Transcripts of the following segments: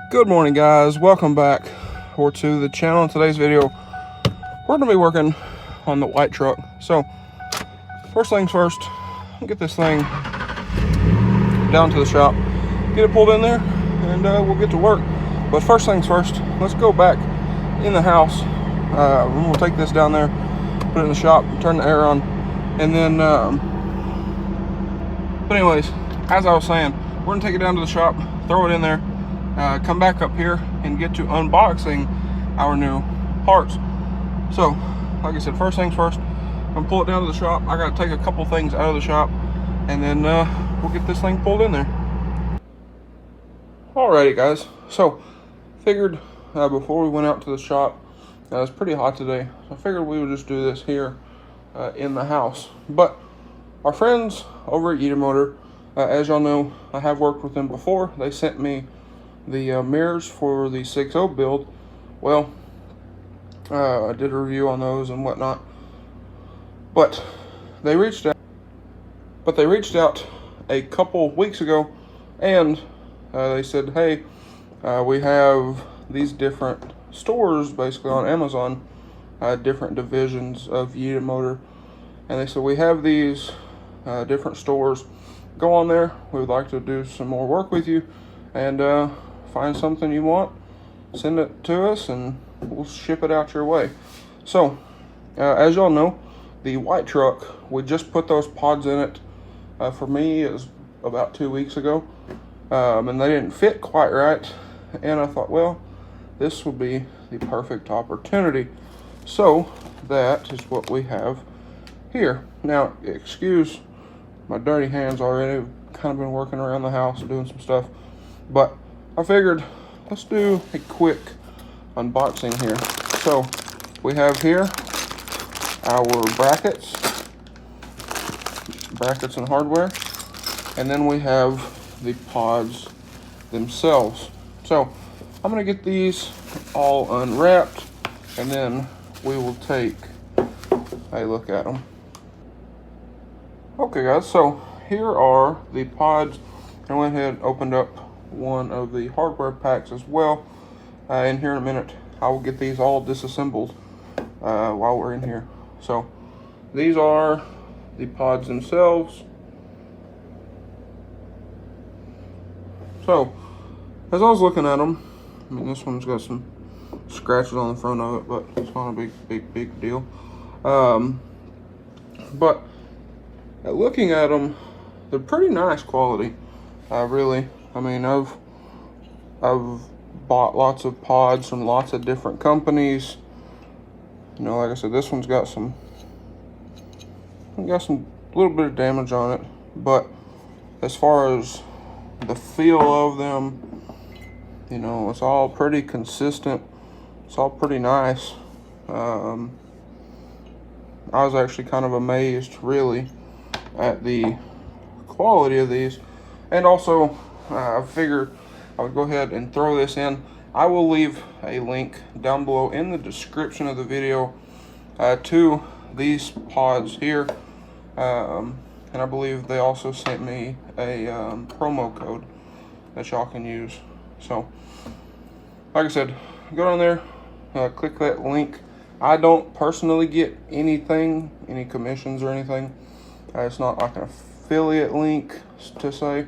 Good morning, guys. Welcome back to the channel. In today's video, we're going to be working on the white truck. So first things first, get this thing down to the shop, get it pulled in there, and we'll get to work. But first things first, let's go back in the house. We'll take this down there, put it in the shop, turn the air on, and then but anyways, as I was saying, we're gonna take it down to the shop, throw it in there, come back up here and get to unboxing our new parts. So like I said, first things first, I'm gonna pull it down to the shop. I gotta take a couple things out of the shop, and then we'll get this thing pulled in there. Alrighty, guys, so figured before we went out to the shop, it's pretty hot today, so I figured we would just do this here in the house. But our friends over at Yitamotor, as y'all know, I have worked with them before. They sent me the mirrors for the 6.0 build. Well, I did a review on those and whatnot, but they reached out a couple weeks ago, and they said, hey, we have these different stores basically on Amazon, different divisions of Yitamotor, and they said, we have these different stores, go on there, we would like to do some more work with you, and find something you want, send it to us, and we'll ship it out your way. So as y'all know, the white truck, we just put those pods in it. For me, it was about 2 weeks ago, and they didn't fit quite right, and I thought, well, this would be the perfect opportunity. So that is what we have here. Now, excuse my dirty hands already. I've kind of been working around the house and doing some stuff, but I figured let's do a quick unboxing here. So we have here our brackets and hardware, and then we have the pods themselves. So I'm gonna get these all unwrapped, and then we will take a look at them. Okay, guys, so here are the pods. I went ahead and opened up one of the hardware packs as well. And here in a minute, I will get these all disassembled while we're in here. So these are the pods themselves. So as I was looking at them, I mean, this one's got some scratches on the front of it, but it's not a big deal. But looking at them, they're pretty nice quality. Really, I mean, I've bought lots of pods from lots of different companies. You know, like I said, this one's got some little bit of damage on it, but as far as the feel of them, you know, it's all pretty consistent. It's all pretty nice. I was actually kind of amazed, really, at the quality of these. And also, I figured I would go ahead and throw this in. I will leave a link down below in the description of the video to these pods here. And I believe they also sent me a promo code that y'all can use. So, like I said, go down there, click that link. I don't personally get anything, any commissions or anything. It's not like an affiliate link to say.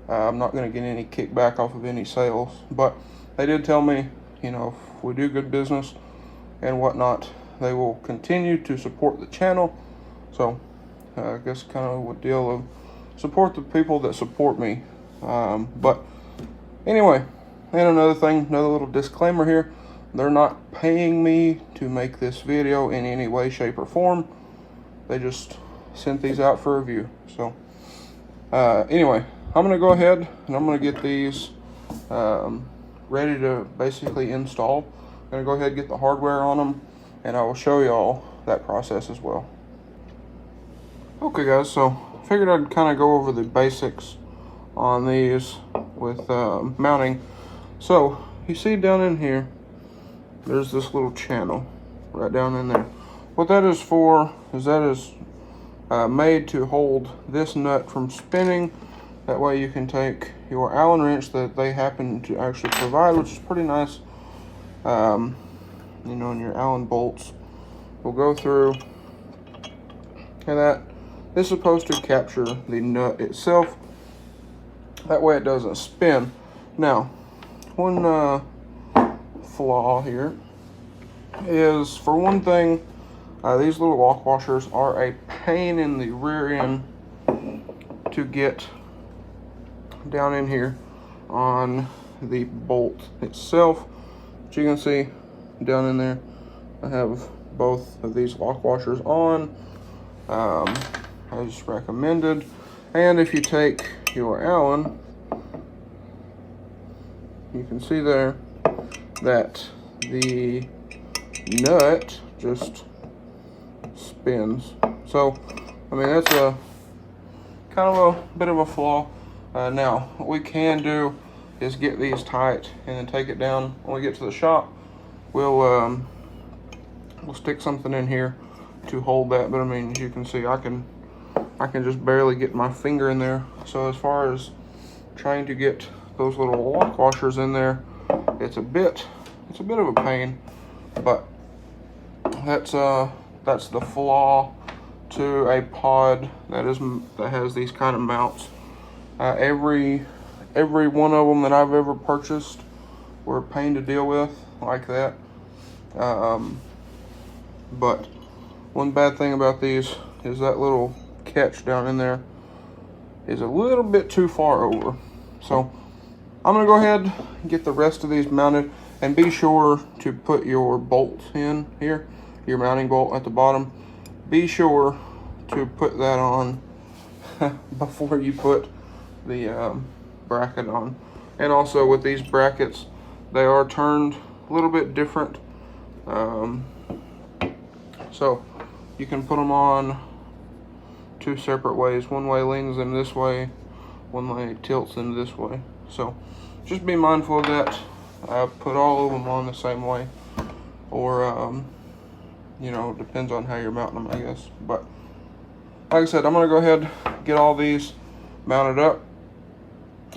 I'm not going to get any kickback off of any sales, but they did tell me, you know, if we do good business and whatnot, they will continue to support the channel. So I guess kind of a deal of support the people that support me. But anyway, and another thing, another little disclaimer here, they're not paying me to make this video in any way, shape, or form. They just sent these out for review. So anyway, I'm gonna go ahead and I'm gonna get these ready to basically install. I'm gonna go ahead and get the hardware on them, and I will show y'all that process as well. Okay, guys, so figured I'd kind of go over the basics on these with mounting. So you see down in here, there's this little channel right down in there. What that is for is that is made to hold this nut from spinning That way you can take your Allen wrench that they happen to actually provide, which is pretty nice. You know, and your Allen bolts will go through, and that is supposed to capture the nut itself. That way it doesn't spin. Now, one flaw here is, for one thing, these little lock washers are a pain in the rear end to get down in here on the bolt itself. As you can see down in there, I have both of these lock washers on as recommended. And if you take your Allen, you can see there that the nut just spins. So, I mean, that's a kind of a bit of a flaw. Now, what we can do is get these tight and then take it down. When we get to the shop, we'll stick something in here to hold that. But I mean, as you can see, I can just barely get my finger in there. So as far as trying to get those little lock washers in there, it's a bit of a pain. But that's the flaw to a pod that has these kind of mounts. Every one of them that I've ever purchased were a pain to deal with like that. But one bad thing about these is that little catch down in there is a little bit too far over. So I'm gonna go ahead and get the rest of these mounted, and be sure to put your bolt in here, your mounting bolt at the bottom. Be sure to put that on before you put the bracket on. And also with these brackets, they are turned a little bit different. So you can put them on two separate ways. One way leans them this way, one way tilts them this way. So just be mindful of that. Put all of them on the same way, or you know, depends on how you're mounting them, I guess. But like I said, I'm gonna go ahead and get all these mounted up,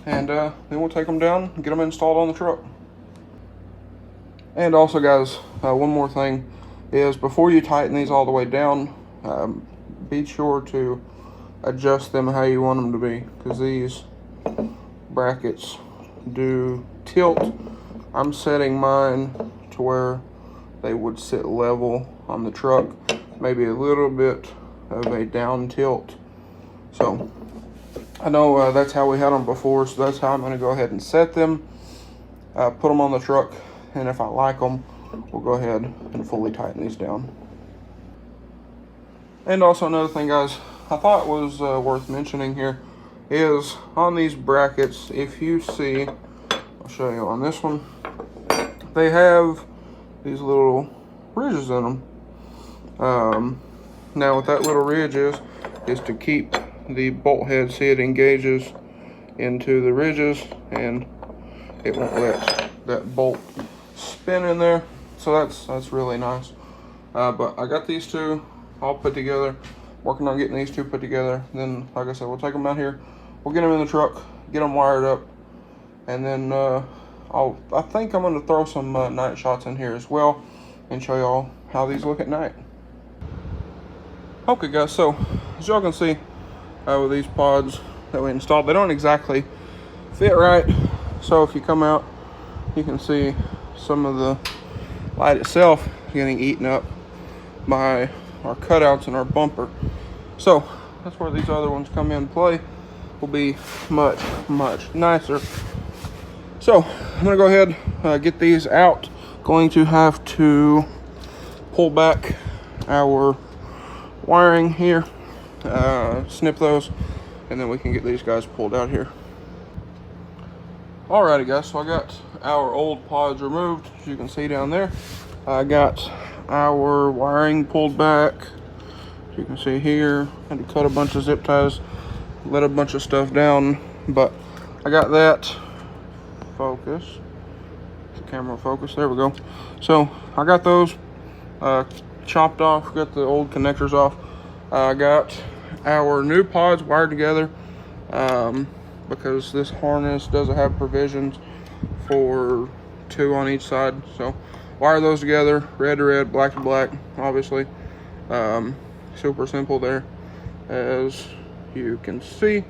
and then we'll take them down and get them installed on the truck. And also, guys, one more thing is, before you tighten these all the way down, be sure to adjust them how you want them to be, because these brackets do tilt. I'm setting mine to where they would sit level on the truck, maybe a little bit of a down tilt. So I know that's how we had them before, so that's how I'm going to go ahead and set them, put them on the truck, and if I like them, we'll go ahead and fully tighten these down. And also another thing, guys, I thought was worth mentioning here is on these brackets, if you see, I'll show you on this one, they have these little ridges in them. Now what that little ridge is to keep the bolt head, see it engages into the ridges and it won't let that bolt spin in there. So that's really nice. But I got these two all put together, working on getting these two put together. Then, like I said, we'll take them out here, we'll get them in the truck, get them wired up, and then I think I'm going to throw some night shots in here as well and show y'all how these look at night. Okay, guys, so as y'all can see with these pods that we installed, they don't exactly fit right. So if you come out, you can see some of the light itself getting eaten up by our cutouts in our bumper. So that's where these other ones come in play. Will be much nicer. So I'm gonna go ahead, get these out. Going to have to pull back our wiring here, snip those, and then we can get these guys pulled out here. Alrighty, guys, so I got our old pods removed, as you can see down there. I got our wiring pulled back, as you can see here. Had to cut a bunch of zip ties, let a bunch of stuff down, but I got that. Focus, the camera focus, there we go. So I got those chopped off, got the old connectors off. I got our new pods wired together. because this harness doesn't have provisions for 2 on each side. So wire those together, red to red, black to black, obviously. Super simple there, as you can see.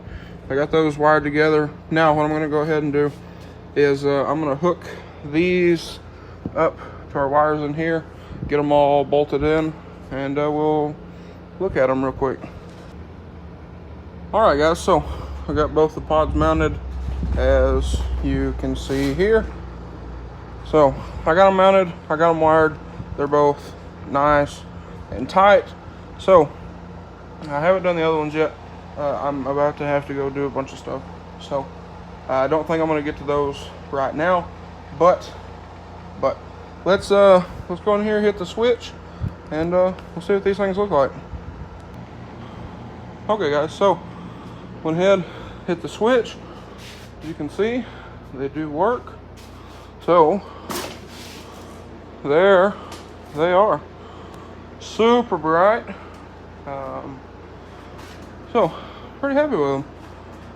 I got those wired together. Now what I'm going to go ahead and do is I'm going to hook these up to our wires in here, get them all bolted in, and we'll look at them real quick. Alright guys, so I got both the pods mounted, as you can see here. So I got them mounted, I got them wired. They're both nice and tight. So I haven't done the other ones yet. I'm about to have to go do a bunch of stuff. So I don't think I'm going to get to those right now. But let's go in here, hit the switch, and we'll see what these things look like. Okay guys, so went ahead, hit the switch. As you can see, they do work. So there they are, super bright. So pretty happy with them.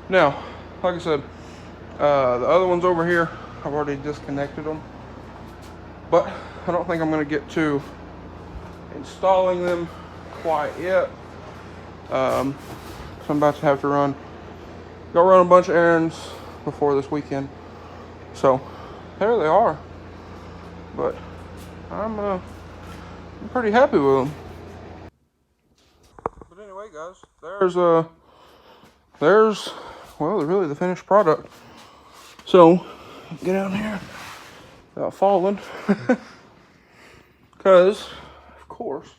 Now, like I said, the other ones over here, I've already disconnected them, but I don't think I'm going to get to installing them quite yet. So I'm about to have to run a bunch of errands before this weekend. So there they are. But I'm pretty happy with them. But anyway, guys, there's well, really the finished product. So get out here without falling, because of course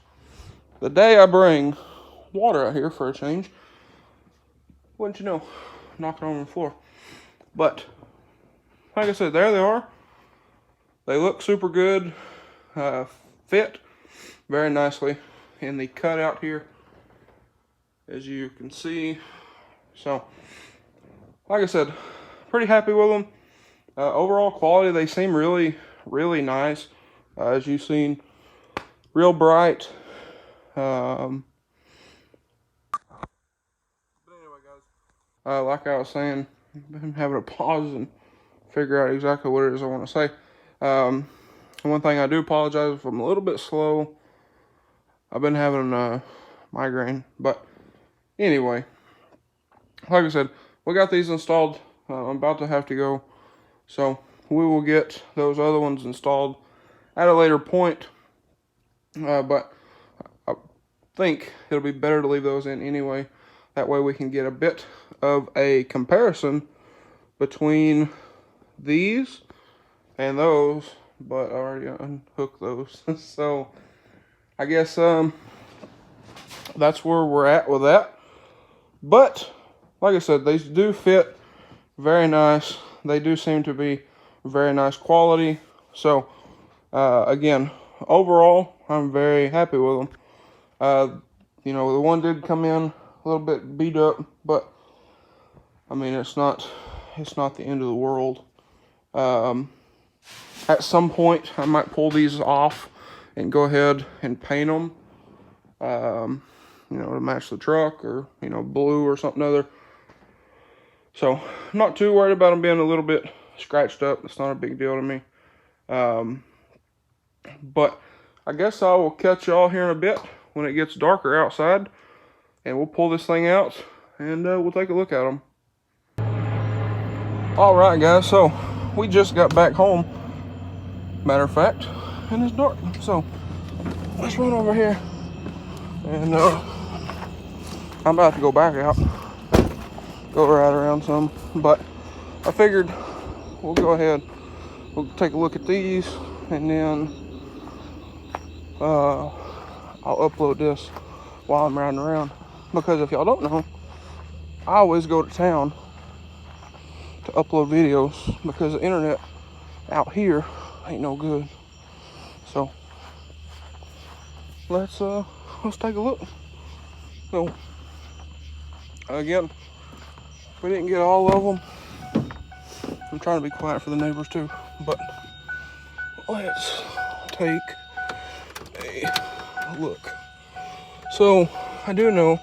the day I bring water out here for a change, wouldn't you know, knocking on the floor. But like I said, there they are. They look super good, fit very nicely in the cutout here, as you can see. So like I said, pretty happy with them. Overall quality, they seem really, really nice. As you've seen, real bright. But anyway, guys, like I was saying, I've been having to pause and figure out exactly what it is I want to say. One thing I do apologize if I'm a little bit slow. I've been having a migraine, but anyway, like I said, we got these installed. I'm about to have to go, so we will get those other ones installed at a later point. But I think it'll be better to leave those in anyway. That way we can get a bit of a comparison between these and those, but I already unhooked those. So I guess that's where we're at with that. But like I said, they do fit very nice. They do seem to be very nice quality. So again, overall, I'm very happy with them. You know, the one did come in a little bit beat up, but I mean, it's not the end of the world. At some point, I might pull these off and go ahead and paint them, you know, to match the truck, or, you know, blue or something other. So I'm not too worried about them being a little bit scratched up. It's not a big deal to me. But I guess I will catch y'all here in a bit when it gets darker outside, and we'll pull this thing out and we'll take a look at them. Alright guys, so we just got back home, matter of fact, and it's dark. So let's run over here, and I'm about to go back out, go right around some, but I figured we'll go ahead, we'll take a look at these, and then I'll upload this while I'm riding around. Because if y'all don't know, I always go to town to upload videos, because the internet out here ain't no good. So let's take a look. So again, we didn't get all of them. I'm trying to be quiet for the neighbors too, but let's take a look. So I do know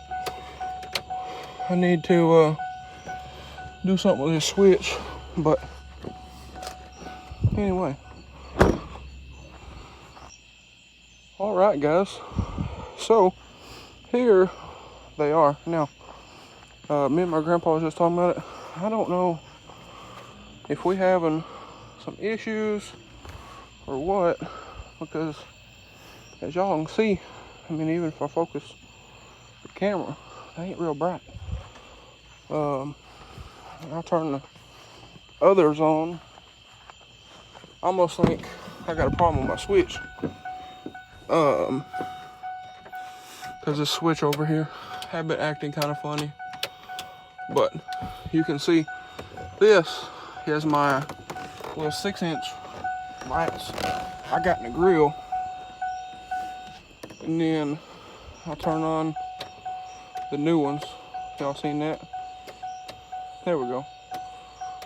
I need to do something with this switch. But anyway, all right, guys. So here they are now. Me and my grandpa was just talking about it. I don't know if we having some issues or what, because as y'all can see, I mean, even if I focus the camera, they ain't real bright. I'll turn the others on. I almost think I got a problem with my switch. Because this switch over here have been acting kind of funny. But you can see this is my little 6-inch lights I got in the grill. And then I'll turn on the new ones. Y'all seen that? There we go.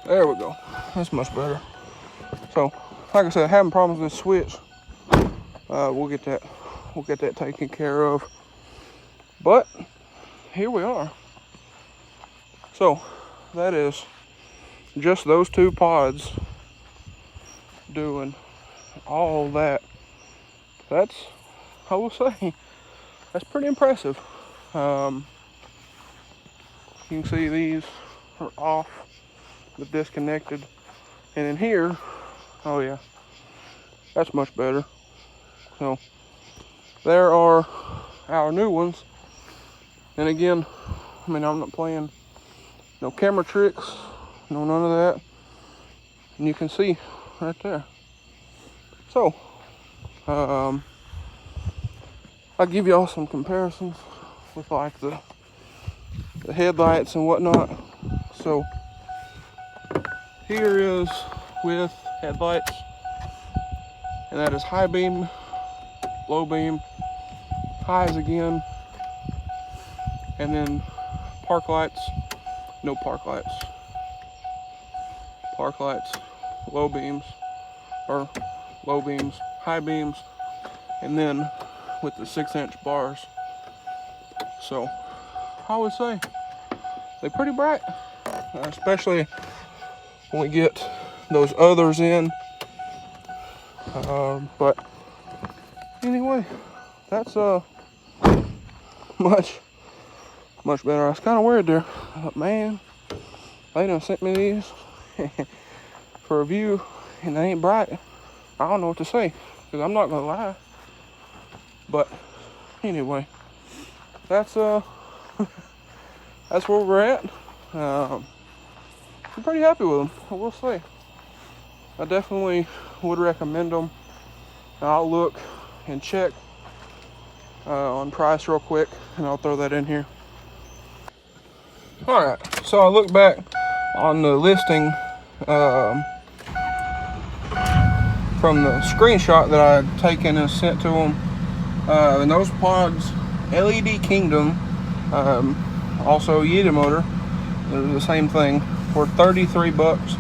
There we go. That's much better. So, like I said, having problems with this switch. We'll get that taken care of. But here we are. So that is just those 2 pods doing all that. That's, I will say, that's pretty impressive. You can see these are off, the disconnected, and in here, oh yeah, that's much better. So there are our new ones, and again, I mean, I'm not playing no camera tricks, no none of that, and you can see right there. So I'll give y'all some comparisons with like the headlights and whatnot. So here is with headlights, and that is high beam, low beam, highs again, and then park lights, no park lights, park lights, low beams, or low beams, high beams, and then with the 6-inch bars. So I would say they're pretty bright, especially when we get those others in. But anyway, that's much better. I was kind of worried there, but man, they done sent me these for review, and they ain't bright. I don't know what to say, because I'm not gonna lie. But anyway, that's that's where we're at. I'm pretty happy with them, I will say. I definitely would recommend them. I'll look and check on price real quick, and I'll throw that in here. Alright, so I look back on the listing from the screenshot that I had taken and sent to them. And those pods, LED Kingdom, also Yitamotor, they're the same thing, for 33 bucks.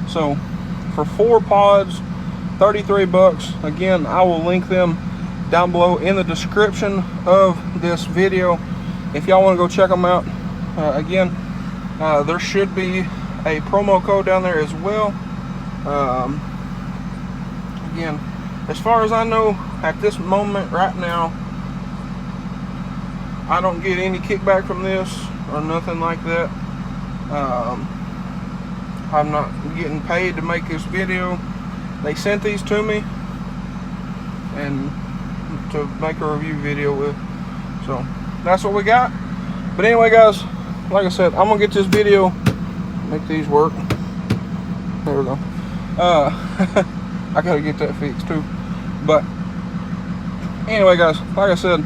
So for 4 pods, 33 bucks. Again, I will link them down below in the description of this video if y'all want to go check them out. Again, there should be a promo code down there as well. Again, as far as I know, at this moment right now, I don't get any kickback from this or nothing like that. I'm not getting paid to make this video. They sent these to me and to make a review video with. So that's what we got. But anyway, guys, like I said, I'm gonna get this video, make these work. There we go. I gotta get that fixed too. But anyway, guys, like I said,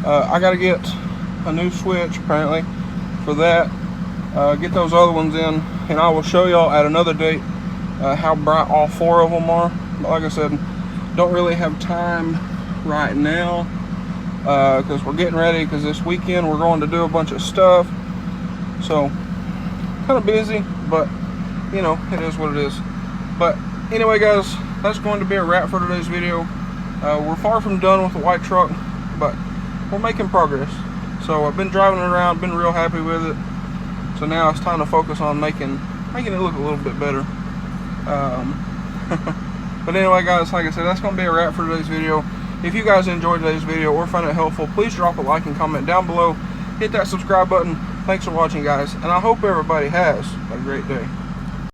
I gotta get a new switch apparently for that. Get those other ones in, and I will show y'all at another date how bright all 4 of them are. But like I said, don't really have time right now because we're getting ready, because this weekend we're going to do a bunch of stuff. So kind of busy, but you know, it is what it is. But anyway, guys, that's going to be a wrap for today's video. We're far from done with the white truck, but we're making progress. So I've been driving it around, been real happy with it. So now it's time to focus on making it look a little bit better. But anyway, guys, like I said, that's going to be a wrap for today's video. If you guys enjoyed today's video or found it helpful, please drop a like and comment down below. Hit that subscribe button. Thanks for watching, guys, and I hope everybody has a great day.